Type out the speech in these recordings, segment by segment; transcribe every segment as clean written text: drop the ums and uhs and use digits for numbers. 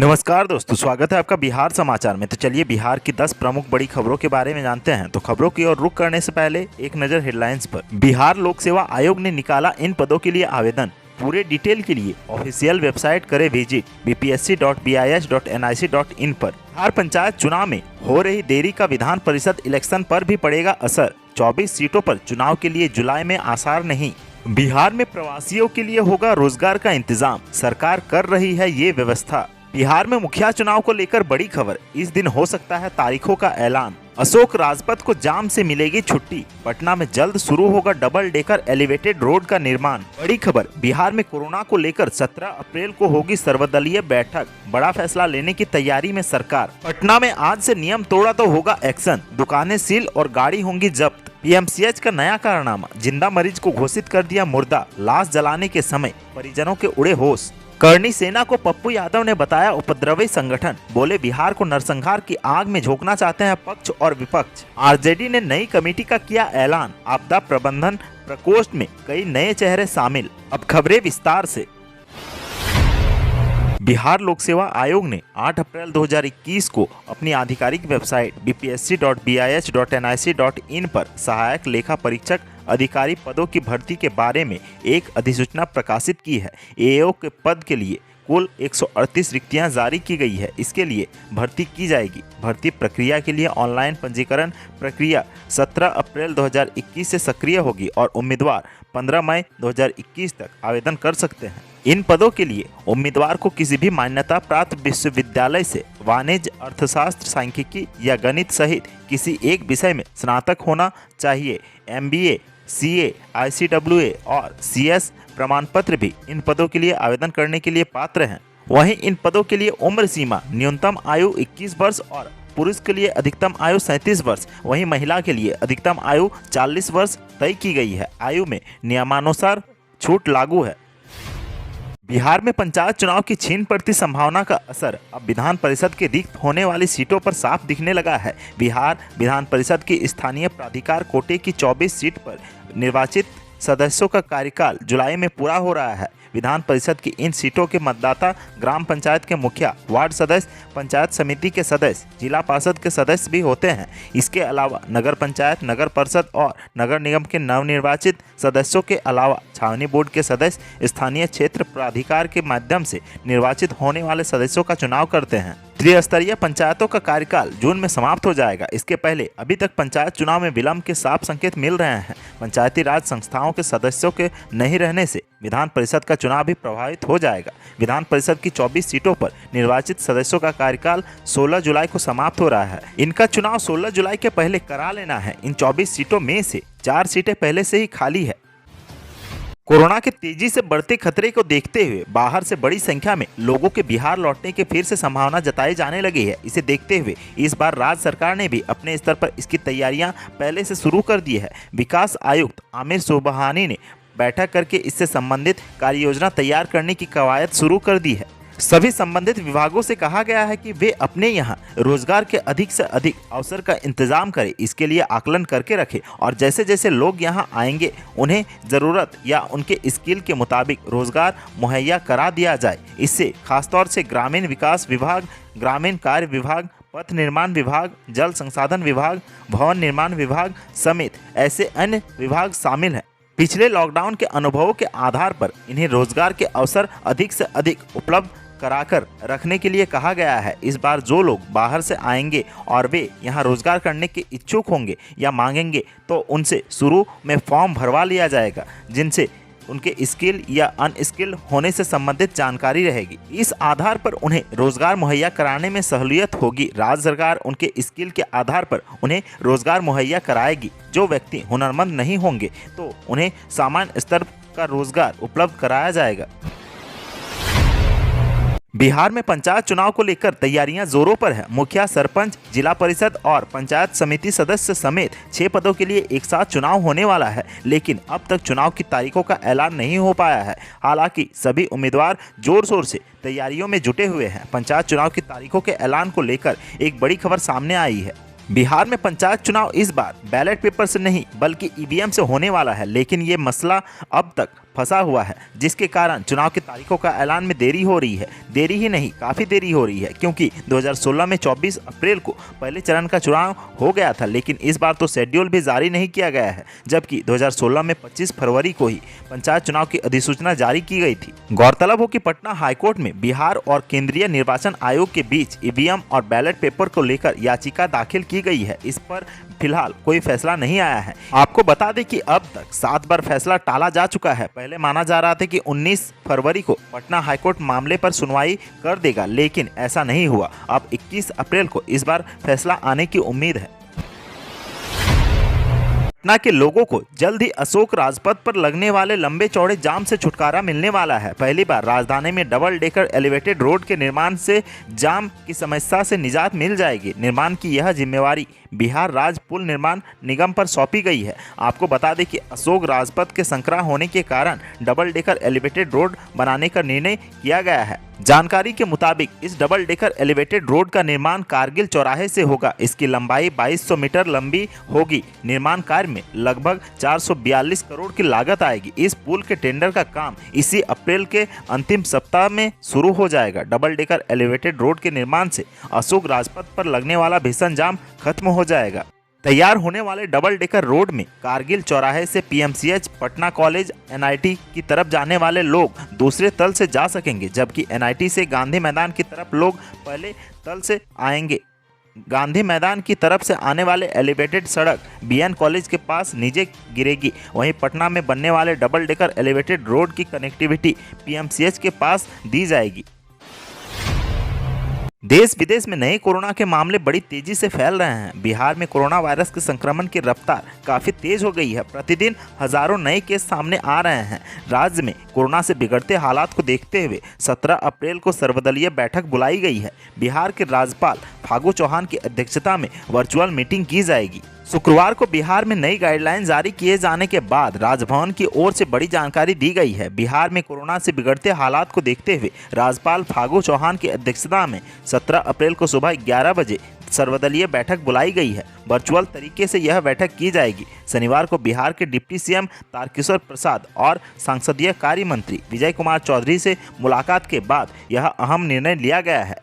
नमस्कार दोस्तों, स्वागत है आपका बिहार समाचार में। तो चलिए बिहार की 10 प्रमुख बड़ी खबरों के बारे में जानते हैं। तो खबरों की ओर रुख करने से पहले एक नजर हेडलाइंस पर। बिहार लोक सेवा आयोग ने निकाला इन पदों के लिए आवेदन। पूरे डिटेल के लिए ऑफिशियल वेबसाइट करे विजिट bpsc.bis.nic.in पर। बिहार पंचायत चुनाव में हो रही देरी का विधान परिषद इलेक्शन पर भी पड़ेगा असर। 24 सीटों पर चुनाव के लिए जुलाई में आसार नहीं। बिहार में प्रवासियों के लिए होगा रोजगार का इंतजाम, सरकार कर रही है ये व्यवस्था। बिहार में मुखिया चुनाव को लेकर बड़ी खबर, इस दिन हो सकता है तारीखों का ऐलान। अशोक राजपथ को जाम से मिलेगी छुट्टी। पटना में जल्द शुरू होगा डबल डेकर एलिवेटेड रोड का निर्माण। बड़ी खबर, बिहार में कोरोना को लेकर 17 अप्रैल को होगी सर्वदलीय बैठक। बड़ा फैसला लेने की तैयारी में सरकार। पटना में आज से नियम तोड़ा तो होगा एक्शन, दुकानें सील और गाड़ी होंगी जब्त। पीएमसीएच का नया कारनामा, जिंदा मरीज को घोषित कर दिया मुर्दा। लाश जलाने के समय परिजनों के उड़े होश। करनी सेना को पप्पू यादव ने बताया उपद्रवी संगठन। बोले बिहार को नरसंहार की आग में झोंकना चाहते हैं पक्ष और विपक्ष। आरजेडी ने नई कमेटी का किया ऐलान। आपदा प्रबंधन प्रकोष्ठ में कई नए चेहरे शामिल। अब खबरें विस्तार से। बिहार लोक सेवा आयोग ने 8 अप्रैल 2021 को अपनी आधिकारिक वेबसाइट bpsc.bis.nic.in पर सहायक लेखा परीक्षक अधिकारी पदों की भर्ती के बारे में एक अधिसूचना प्रकाशित की है। एओ के पद के लिए कुल 138 रिक्तियां जारी की गई है। इसके लिए भर्ती की जाएगी। भर्ती प्रक्रिया के लिए ऑनलाइन पंजीकरण प्रक्रिया 17 अप्रैल 2021 से सक्रिय होगी और उम्मीदवार 15 मई 2021 तक आवेदन कर सकते हैं। इन पदों के लिए उम्मीदवार को किसी भी मान्यता प्राप्त विश्वविद्यालय से वाणिज्य, अर्थशास्त्र, सांख्यिकी या गणित सहित किसी एक विषय में स्नातक होना चाहिए। MBA, CA, ICWA और CS प्रमाण पत्र भी इन पदों के लिए आवेदन करने के लिए पात्र हैं। वहीं इन पदों के लिए उम्र सीमा न्यूनतम आयु 21 वर्ष और पुरुष के लिए अधिकतम आयु 37 वर्ष, वहीं महिला के लिए अधिकतम आयु 40 वर्ष तय की गई है। आयु में नियमानुसार छूट लागू है। बिहार में पंचायत चुनाव की क्षीण पड़ती संभावना का असर अब विधान परिषद के रिक्त होने वाली सीटों पर साफ दिखने लगा है। बिहार विधान परिषद की स्थानीय प्राधिकार कोटे की 24 सीट पर निर्वाचित सदस्यों का कार्यकाल जुलाई में पूरा हो रहा है। विधान परिषद की इन सीटों के मतदाता ग्राम पंचायत के मुखिया, वार्ड सदस्य, पंचायत समिति के सदस्य, जिला पार्षद के सदस्य भी होते हैं। इसके अलावा नगर पंचायत, नगर परिषद और नगर निगम के नवनिर्वाचित सदस्यों के अलावा छावनी बोर्ड के सदस्य स्थानीय क्षेत्र प्राधिकार के माध्यम से निर्वाचित होने वाले सदस्यों का चुनाव करते हैं। त्रिस्तरीय पंचायतों का कार्यकाल जून में समाप्त हो जाएगा। इसके पहले अभी तक पंचायत चुनाव में विलंब के साफ संकेत मिल रहे हैं। पंचायती राज संस्थाओं के सदस्यों के नहीं रहने से विधान परिषद का चुनाव भी प्रभावित हो जाएगा। विधान परिषद की 24 सीटों पर निर्वाचित सदस्यों का कार्यकाल 16 जुलाई को समाप्त हो रहा है। इनका चुनाव 16 जुलाई के पहले करा लेना है। इन 24 सीटों में से 4 सीटें पहले से ही खाली है। कोरोना के तेजी से बढ़ते खतरे को देखते हुए बाहर से बड़ी संख्या में लोगों के बिहार लौटने के फिर से संभावना जताई जाने लगी है। इसे देखते हुए इस बार राज्य सरकार ने भी अपने स्तर पर इसकी तैयारियां पहले से शुरू कर दी है। विकास आयुक्त आमिर सुबहानी ने बैठक करके इससे संबंधित कार्य योजना तैयार करने की कवायद शुरू कर दी है। सभी संबंधित विभागों से कहा गया है कि वे अपने यहाँ रोजगार के अधिक से अधिक अवसर का इंतजाम करें। इसके लिए आकलन करके रखें और जैसे जैसे लोग यहाँ आएंगे उन्हें ज़रूरत या उनके स्किल के मुताबिक रोजगार मुहैया करा दिया जाए। इससे खासतौर से ग्रामीण विकास विभाग, ग्रामीण कार्य विभाग, पथ निर्माण विभाग, जल संसाधन विभाग, भवन निर्माण विभाग समेत ऐसे अन्य विभाग शामिल हैं। पिछले लॉकडाउन के अनुभवों के आधार पर इन्हें रोजगार के अवसर अधिक से अधिक उपलब्ध कराकर रखने के लिए कहा गया है। इस बार जो लोग बाहर से आएंगे और वे यहाँ रोजगार करने के इच्छुक होंगे या मांगेंगे तो उनसे शुरू में फॉर्म भरवा लिया जाएगा, जिनसे उनके स्किल या अनस्किल होने से संबंधित जानकारी रहेगी। इस आधार पर उन्हें रोजगार मुहैया कराने में सहूलियत होगी। राज्य सरकार उनके स्किल के आधार पर उन्हें रोजगार मुहैया कराएगी। जो व्यक्ति हुनरमंद नहीं होंगे तो उन्हें सामान्य स्तर का रोजगार उपलब्ध कराया जाएगा। बिहार में पंचायत चुनाव को लेकर तैयारियां जोरों पर है। मुखिया, सरपंच, जिला परिषद और पंचायत समिति सदस्य समेत 6 पदों के लिए एक साथ चुनाव होने वाला है, लेकिन अब तक चुनाव की तारीखों का ऐलान नहीं हो पाया है। हालांकि सभी उम्मीदवार जोर शोर से तैयारियों में जुटे हुए हैं। पंचायत चुनाव की तारीखों के ऐलान को लेकर एक बड़ी खबर सामने आई है। बिहार में पंचायत चुनाव इस बार बैलेट पेपर से नहीं बल्कि ईवीएम से होने वाला है, लेकिन ये मसला अब तक फंसा हुआ है, जिसके कारण चुनाव की तारीखों का ऐलान में देरी हो रही है। देरी ही नहीं, काफ़ी देरी हो रही है, क्योंकि 2016 में 24 अप्रैल को पहले चरण का चुनाव हो गया था, लेकिन इस बार तो शेड्यूल भी जारी नहीं किया गया है, जबकि 2016 में 25 फरवरी को ही पंचायत चुनाव की अधिसूचना जारी की गई थी। गौरतलब हो कि पटना हाईकोर्ट में बिहार और केंद्रीय निर्वाचन आयोग के बीच ईवीएम और बैलेट पेपर को लेकर याचिका दाखिल की गई है। इस पर फिलहाल कोई फैसला नहीं आया है। आपको बता दें कि अब तक 7 बार फैसला टाला जा चुका है। पहले माना जा रहा था कि 19 फरवरी को पटना हाईकोर्ट मामले पर सुनवाई कर देगा, लेकिन ऐसा नहीं हुआ। अब 21 अप्रैल को इस बार फैसला आने की उम्मीद है। पटना के लोगों को जल्द ही अशोक राजपथ पर लगने वाले लंबे चौड़े जाम से छुटकारा मिलने वाला है। पहली बार राजधानी में डबल डेकर एलिवेटेड रोड के निर्माण से जाम की समस्या से निजात मिल जाएगी। निर्माण की यह जिम्मेवारी बिहार राज्य पुल निर्माण निगम पर सौंपी गई है। आपको बता दें कि अशोक राजपथ के संकरा होने के कारण डबल डेकर एलिवेटेड रोड बनाने का निर्णय किया गया है। जानकारी के मुताबिक इस डबल डेकर एलिवेटेड रोड का निर्माण कारगिल चौराहे से होगा। इसकी लंबाई 2200 मीटर लंबी होगी। निर्माण कार्य में लगभग 442 करोड़ की लागत आएगी। इस पुल के टेंडर का काम इसी अप्रैल के अंतिम सप्ताह में शुरू हो जाएगा। डबल डेकर एलिवेटेड रोड के निर्माण से अशोक राजपथ पर लगने वाला भीषण जाम खत्म हो जाएगा। तैयार होने वाले डबल डेकर रोड में कारगिल चौराहे से पीएमसीएच, पटना कॉलेज, एनआईटी की तरफ जाने वाले लोग दूसरे तल से जा सकेंगे, जबकि एनआईटी से गांधी मैदान की तरफ लोग पहले तल से आएंगे। गांधी मैदान की तरफ से आने वाले एलिवेटेड सड़क बीएन कॉलेज के पास नीचे गिरेगी। वहीं पटना में बनने वाले डबल डेकर एलिवेटेड रोड की कनेक्टिविटी पीएमसीएच के पास दी जाएगी। देश विदेश में नए कोरोना के मामले बड़ी तेजी से फैल रहे हैं। बिहार में कोरोना वायरस के संक्रमण की रफ्तार काफी तेज हो गई है। प्रतिदिन हजारों नए केस सामने आ रहे हैं। राज्य में कोरोना से बिगड़ते हालात को देखते हुए 17 अप्रैल को सर्वदलीय बैठक बुलाई गई है। बिहार के राज्यपाल फागू चौहान की अध्यक्षता में वर्चुअल मीटिंग की जाएगी। शुक्रवार को बिहार में नई गाइडलाइन जारी किए जाने के बाद राजभवन की ओर से बड़ी जानकारी दी गई है। बिहार में कोरोना से बिगड़ते हालात को देखते हुए राज्यपाल फागू चौहान की अध्यक्षता में 17 अप्रैल को सुबह 11 बजे सर्वदलीय बैठक बुलाई गई है। वर्चुअल तरीके से यह बैठक की जाएगी। शनिवार को बिहार के डिप्टी सीएम तारकिशोर प्रसाद और संसदीय कार्य मंत्री विजय कुमार चौधरी से मुलाकात के बाद यह अहम निर्णय लिया गया है।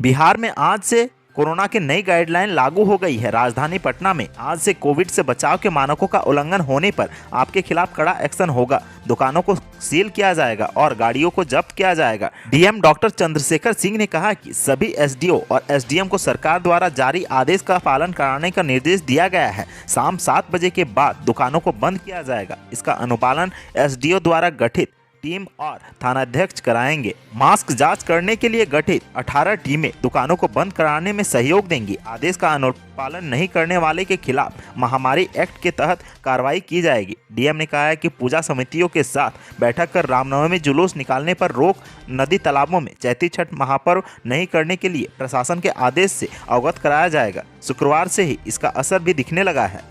बिहार में आज से कोरोना की नई गाइडलाइन लागू हो गई है। राजधानी पटना में आज से कोविड से बचाव के मानकों का उल्लंघन होने पर आपके खिलाफ कड़ा एक्शन होगा। दुकानों को सील किया जाएगा और गाड़ियों को जब्त किया जाएगा। डीएम डॉक्टर चंद्रशेखर सिंह ने कहा कि सभी एसडीओ और एसडीएम को सरकार द्वारा जारी आदेश का पालन कराने का निर्देश दिया गया है। शाम 7 बजे के बाद दुकानों को बंद किया जाएगा। इसका अनुपालन एसडीओ द्वारा गठित टीम और थानाध्यक्ष कराएंगे। मास्क जांच करने के लिए गठित 18 टीमें दुकानों को बंद कराने में सहयोग देंगी। आदेश का अनुपालन नहीं करने वाले के खिलाफ महामारी एक्ट के तहत कार्रवाई की जाएगी। डीएम ने कहा है कि पूजा समितियों के साथ बैठक कर रामनवमी जुलूस निकालने पर रोक, नदी तालाबों में चैती छठ महापर्व नहीं करने के लिए प्रशासन के आदेश से अवगत कराया जाएगा। शुक्रवार से ही इसका असर भी दिखने लगा है।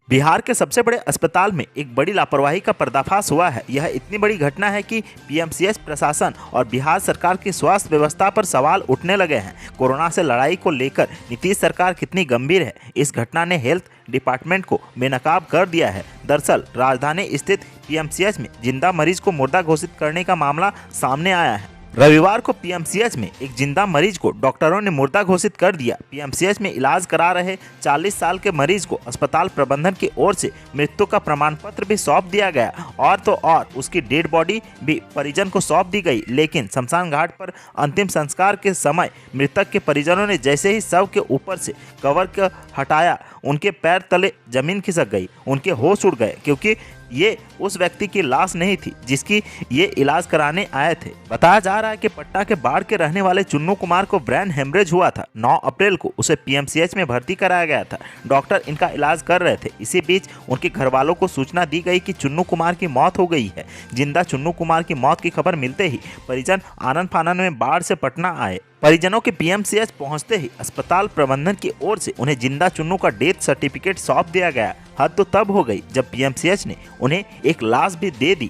बिहार के सबसे बड़े अस्पताल में एक बड़ी लापरवाही का पर्दाफाश हुआ है। यह इतनी बड़ी घटना है कि पीएमसीएच प्रशासन और बिहार सरकार की स्वास्थ्य व्यवस्था पर सवाल उठने लगे हैं। कोरोना से लड़ाई को लेकर नीतीश सरकार कितनी गंभीर है, इस घटना ने हेल्थ डिपार्टमेंट को बेनकाब कर दिया है। दरअसल राजधानी स्थित पीएमसीएच में जिंदा मरीज को मुर्दा घोषित करने का मामला सामने आया है। रविवार को पीएमसीएच में एक जिंदा मरीज को डॉक्टरों ने मुर्दा घोषित कर दिया। पीएमसीएच में इलाज करा रहे 40 साल के मरीज को अस्पताल प्रबंधन की ओर से मृत्यु का प्रमाण पत्र भी सौंप दिया गया और तो और उसकी डेड बॉडी भी परिजन को सौंप दी गई। लेकिन शमशान घाट पर अंतिम संस्कार के समय मृतक के परिजनों ने जैसे ही शव के ऊपर से कवर को हटाया, उनके पैर तले जमीन खिसक गई, उनके होश उड़ गए, क्योंकि ये उस व्यक्ति की लाश नहीं थी जिसकी ये इलाज कराने आए थे। बताया जा रहा है कि पटना के बाढ़ के रहने वाले चुन्नू कुमार को ब्रेन हेमरेज हुआ था। 9 अप्रैल को उसे पीएमसीएच में भर्ती कराया गया था। डॉक्टर इनका इलाज कर रहे थे। इसी बीच उनके घर वालों को सूचना दी गई कि चुन्नू कुमार की मौत हो गई है। जिंदा चुन्नू कुमार की मौत की खबर मिलते ही परिजन आनन फानन में बाढ़ से पटना आए। परिजनों के पीएमसीएच पहुंचते ही अस्पताल प्रबंधन की ओर से उन्हें जिंदा चुन्नू का डेथ सर्टिफिकेट सौंप दिया गया। हद तो तब हो गई जब पीएमसीएच ने उन्हें एक लाश भी दे दी।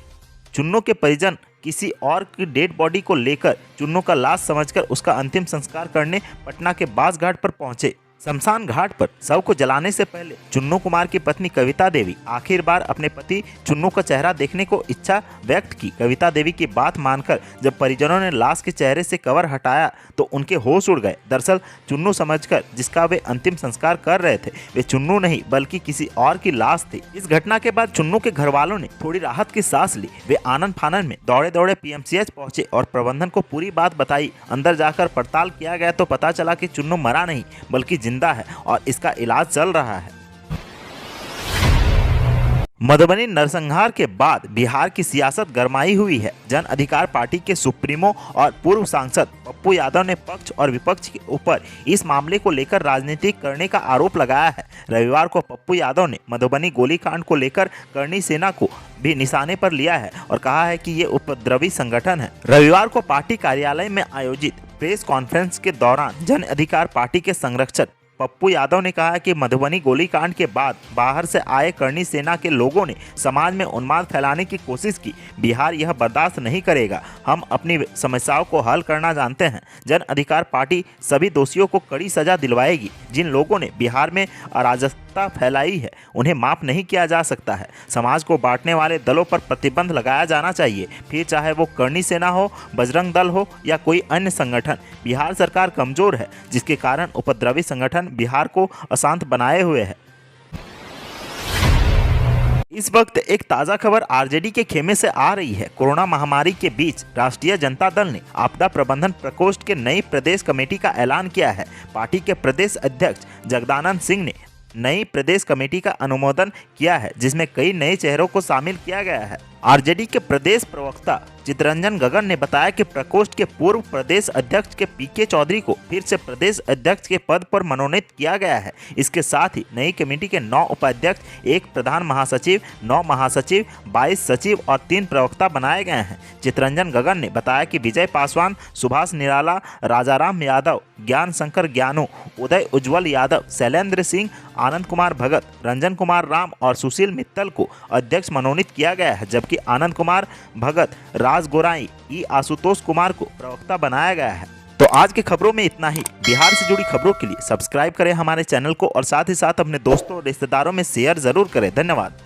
चुन्नू के परिजन किसी और की डेड बॉडी को लेकर चुन्नू का लाश समझकर उसका अंतिम संस्कार करने पटना के बासघाट पर पहुंचे। शमशान घाट पर शव को जलाने से पहले चुन्नू कुमार की पत्नी कविता देवी आखिर बार अपने पति चुन्नू का चेहरा देखने को इच्छा व्यक्त की। कविता देवी की बात मानकर जब परिजनों ने लाश के चेहरे से कवर हटाया तो उनके होश उड़ गए। दरअसल चुन्नू समझकर जिसका वे अंतिम संस्कार कर रहे थे वे चुन्नू नहीं बल्कि किसी और की लाश थी। इस घटना के बाद चुन्नू के घर वालों ने थोड़ी राहत की सांस ली। वे आनन फानन में दौड़े दौड़े पीएमसीएच पहुंचे और प्रबंधन को पूरी बात बताई। अंदर जाकर पड़ताल किया गया तो पता चला कि चुन्नू मरा नहीं बल्कि जिंदा है और इसका इलाज चल रहा है। मधुबनी नरसंहार के बाद बिहार की सियासत गरमाई हुई है। जन अधिकार पार्टी के सुप्रीमो और पूर्व सांसद पप्पू यादव ने पक्ष और विपक्ष के ऊपर इस मामले को लेकर राजनीति करने का आरोप लगाया है। रविवार को पप्पू यादव ने मधुबनी गोलीकांड को लेकर करणी सेना को भी निशाने पर लिया है और कहा है कि ये उपद्रवी संगठन है। रविवार को पार्टी कार्यालय में आयोजित प्रेस कॉन्फ्रेंस के दौरान जन अधिकार पार्टी के संरक्षक पप्पू यादव ने कहा कि मधुबनी गोलीकांड के बाद बाहर से आए करणी सेना के लोगों ने समाज में उन्माद फैलाने की कोशिश की। बिहार यह बर्दाश्त नहीं करेगा। हम अपनी समस्याओं को हल करना जानते हैं। जन अधिकार पार्टी सभी दोषियों को कड़ी सजा दिलवाएगी। जिन लोगों ने बिहार में अराजकता फैलाई है उन्हें माफ नहीं किया जा सकता है। समाज को बांटने वाले दलों पर प्रतिबंध लगाया जाना चाहिए, फिर चाहे वो करणी सेना हो, बजरंग दल हो या कोई अन्य संगठन। बिहार सरकार कमजोर है जिसके कारण उपद्रवी संगठन बिहार को अशांत बनाए हुए है। इस वक्त एक ताज़ा खबर आरजेडी के खेमे से आ रही है। कोरोना महामारी के बीच राष्ट्रीय जनता दल ने आपदा प्रबंधन प्रकोष्ठ के नई प्रदेश कमेटी का ऐलान किया है। पार्टी के प्रदेश अध्यक्ष जगदानंद सिंह ने नई प्रदेश कमेटी का अनुमोदन किया है जिसमें कई नए चेहरों को शामिल किया गया है। आरजेडी के प्रदेश प्रवक्ता चितरंजन गगन ने बताया कि प्रकोष्ठ के पूर्व प्रदेश अध्यक्ष के पीके चौधरी को फिर से प्रदेश अध्यक्ष के पद पर मनोनीत किया गया है। इसके साथ ही नई कमेटी के 9 उपाध्यक्ष, 1 प्रधान महासचिव, 9 महासचिव, 22 सचिव और 3 प्रवक्ता बनाए गए हैं। चितरंजन गगन ने बताया कि विजय पासवान, सुभाष निराला, राजाराम यादव, ज्ञान शंकर ज्ञानू, उदय उज्ज्वल यादव, शैलेंद्र सिंह, आनंद कुमार भगत, रंजन कुमार राम और सुशील मित्तल को अध्यक्ष मनोनीत किया गया है, जबकि आनंद कुमार भगत, राज गोराई, आशुतोष कुमार को प्रवक्ता बनाया गया है। तो आज के खबरों में इतना ही। बिहार से जुड़ी खबरों के लिए सब्सक्राइब करें हमारे चैनल को और साथ ही साथ अपने दोस्तों और रिश्तेदारों में शेयर जरूर करें। धन्यवाद।